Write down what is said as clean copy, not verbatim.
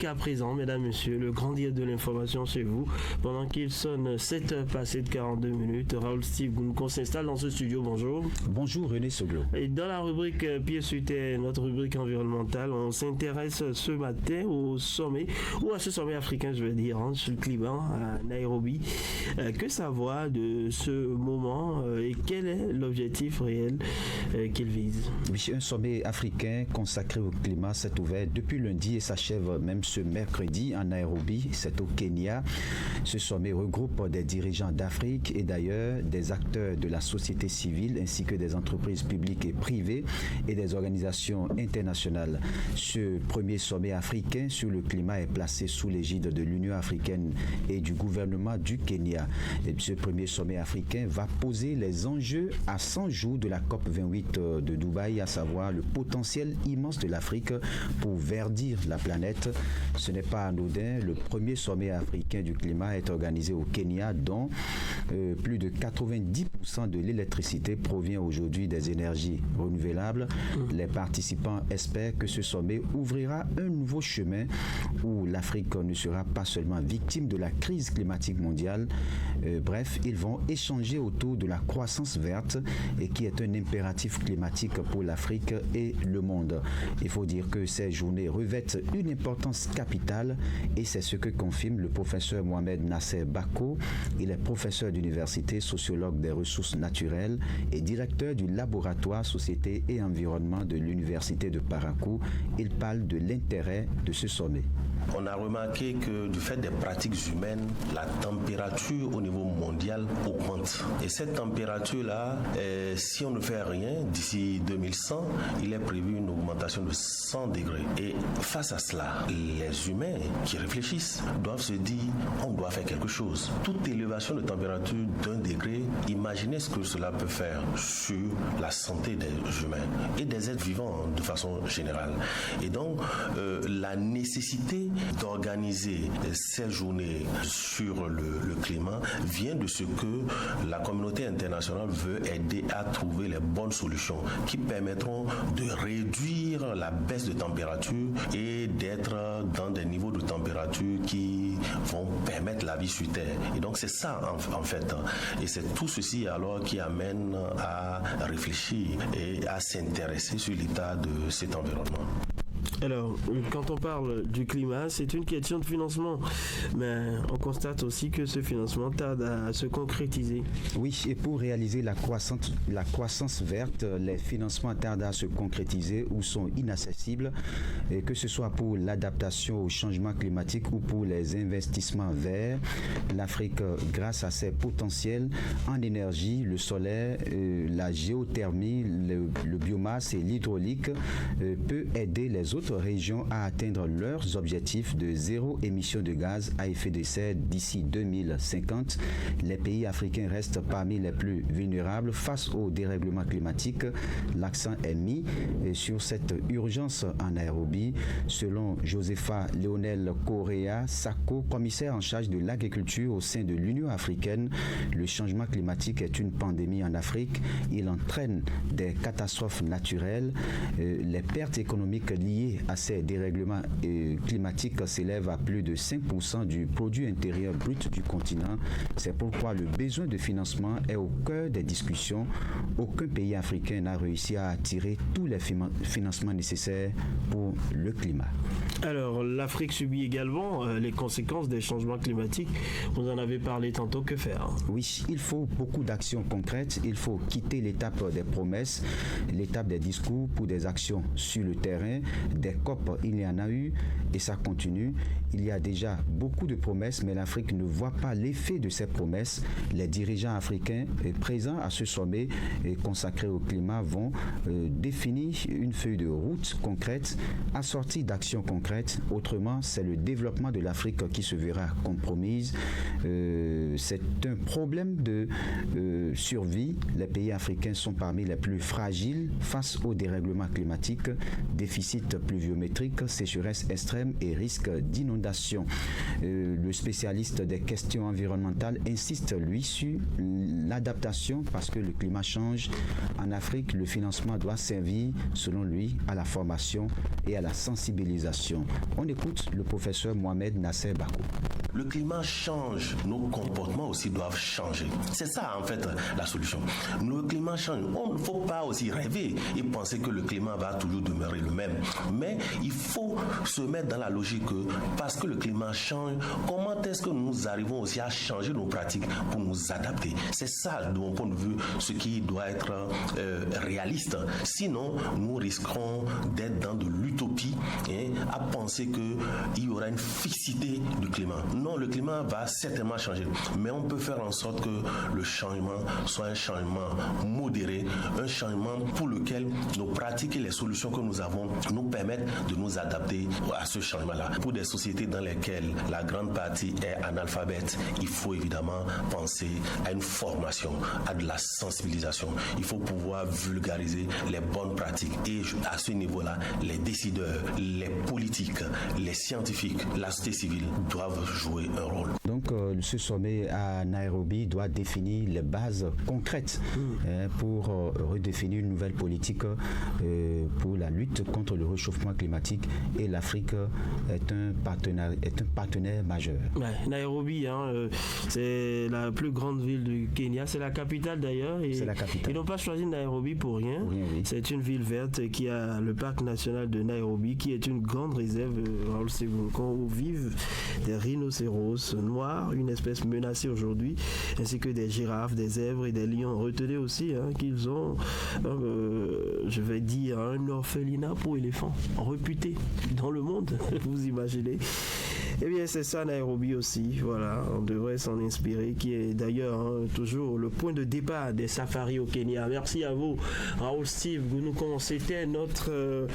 Qu'à présent, mesdames, messieurs, le grand dire de l'information chez vous, pendant qu'il sonne 7h passées de 42 minutes, Raoul Steve Gounko s'installe dans ce studio. Bonjour. Bonjour René Soglo. Et dans la rubrique Pieds sur terre, notre rubrique environnementale, on s'intéresse ce matin au sommet, ou à ce sommet africain, je veux dire, sur le climat à Nairobi. Que savoir de ce moment et quel est l'objectif réel qu'il vise? Oui, un sommet africain consacré au climat s'est ouvert depuis lundi et s'achève même ce mercredi en Nairobi, c'est au Kenya. Ce sommet regroupe des dirigeants d'Afrique et d'ailleurs des acteurs de la société civile ainsi que des entreprises publiques et privées et des organisations internationales. Ce premier sommet africain sur le climat est placé sous l'égide de l'Union africaine et du gouvernement du Kenya. Et ce premier sommet africain va poser les enjeux à 100 jours de la COP28 de Dubaï, à savoir le potentiel immense de l'Afrique pour verdir la planète. Ce n'est pas anodin, le premier sommet africain du climat est organisé au Kenya, dont plus de 90% de l'électricité provient aujourd'hui des énergies renouvelables. Les participants espèrent que ce sommet ouvrira un nouveau chemin où l'Afrique ne sera pas seulement victime de la crise climatique mondiale. Bref, ils vont échanger autour de la croissance verte et qui est un impératif climatique pour l'Afrique et le monde. Il faut dire que ces journées revêtent une importance capitale et c'est ce que confirme le professeur Mohamed Nasser Bako. Il est professeur d'université, sociologue des ressources naturelles et directeur du laboratoire Société et Environnement de l'Université de Parakou. Il parle de l'intérêt de ce sommet. On a remarqué que du fait des pratiques humaines, la température au niveau mondial augmente. Et cette température-là, si on ne fait rien, d'ici 2100, il est prévu une augmentation de 100 degrés. Et face à cela, les humains qui réfléchissent doivent se dire on doit faire quelque chose. Toute élévation de température d'1 degré, imaginez ce que cela peut faire sur la santé des humains et des êtres vivants de façon générale. Et donc, la nécessité d'organiser ces journées sur le climat vient de ce que la communauté internationale veut aider à trouver les bonnes solutions qui permettront de réduire la baisse de température et d'être dans des niveaux de température qui vont permettre la vie sur Terre. Et donc c'est ça en fait. Et c'est tout ceci alors qui amène à réfléchir et à s'intéresser sur l'état de cet environnement. Alors, quand on parle du climat, c'est une question de financement, mais on constate aussi que ce financement tarde à se concrétiser. Oui, et pour réaliser la croissance verte, les financements tardent à se concrétiser ou sont inaccessibles, et que ce soit pour l'adaptation au changement climatique ou pour les investissements verts. L'Afrique, grâce à ses potentiels en énergie, le solaire, la géothermie, le biomasse et l'hydraulique, peut aider les autres régions à atteindre leurs objectifs de zéro émission de gaz à effet de serre d'ici 2050. Les pays africains restent parmi les plus vulnérables face au dérèglement climatique. L'accent est mis sur cette urgence en Nairobi. Selon Josepha Léonel Correa Sako, commissaire en charge de l'agriculture au sein de l'Union africaine, le changement climatique est une pandémie en Afrique. Il entraîne des catastrophes naturelles. Les pertes économiques liées à ces dérèglements climatiques s'élèvent à plus de 5% du produit intérieur brut du continent. C'est pourquoi le besoin de financement est au cœur des discussions. Aucun pays africain n'a réussi à attirer tous les financements nécessaires pour le climat. Alors, l'Afrique subit également les conséquences des changements climatiques. Vous en avez parlé tantôt, que faire? Oui, il faut beaucoup d'actions concrètes. Il faut quitter l'étape des promesses, l'étape des discours pour des actions sur le terrain. Des COP, il y en a eu et ça continue. Il y a déjà beaucoup de promesses, mais l'Afrique ne voit pas l'effet de ces promesses. Les dirigeants africains présents à ce sommet consacré au climat vont définir une feuille de route concrète assortie d'actions concrètes. Autrement, c'est le développement de l'Afrique qui se verra compromise. C'est un problème de survie. Les pays africains sont parmi les plus fragiles face au dérèglement climatique. Déficit pluvial pluviométrique, sécheresse extrême et risque d'inondation. Le spécialiste des questions environnementales insiste, lui, sur l'adaptation parce que le climat change. En Afrique, le financement doit servir, selon lui, à la formation et à la sensibilisation. On écoute le professeur Mohamed Nasser Bako. Le climat change, nos comportements aussi doivent changer. C'est ça en fait la solution. Le climat change. On ne faut pas aussi rêver et penser que le climat va toujours demeurer le même. Mais il faut se mettre dans la logique que parce que le climat change, comment est-ce que nous arrivons aussi à changer nos pratiques pour nous adapter? C'est ça, de mon point de vue, ce qui doit être réaliste. Sinon, nous risquerons d'être dans de l'utopie à penser qu'il y aura une fixité du climat. Non, le climat va certainement changer, mais on peut faire en sorte que le changement soit un changement modéré, un changement pour lequel nos pratiques et les solutions que nous avons nous permettent de nous adapter à ce changement-là. Pour des sociétés dans lesquelles la grande partie est analphabète, il faut évidemment penser à une formation, à de la sensibilisation. Il faut pouvoir vulgariser les bonnes pratiques et à ce niveau-là, les décideurs, les politiques, les scientifiques, la société civile doivent jouer un rôle. Donc, ce sommet à Nairobi doit définir les bases concrètes pour redéfinir une nouvelle politique pour la lutte contre le réchauffement climatique et l'Afrique est un partenaire majeur. Ouais, Nairobi, c'est la plus grande ville du Kenya, c'est la capitale d'ailleurs. C'est la capitale. Ils n'ont pas choisi Nairobi pour rien. Oui. C'est une ville verte qui a le parc national de Nairobi, qui est une grande réserve où vivent des rhinocéros noirs, une espèce menacée aujourd'hui, ainsi que des girafes, des zèbres et des lions. Retenez aussi qu'ils ont, je vais dire, un orphelinat pour éléphants, réputé dans le monde, vous imaginez. Eh bien, c'est ça Nairobi aussi, voilà, on devrait s'en inspirer, qui est d'ailleurs toujours le point de départ des safaris au Kenya. Merci à vous, Raoul Steve Gounoucon, c'était notre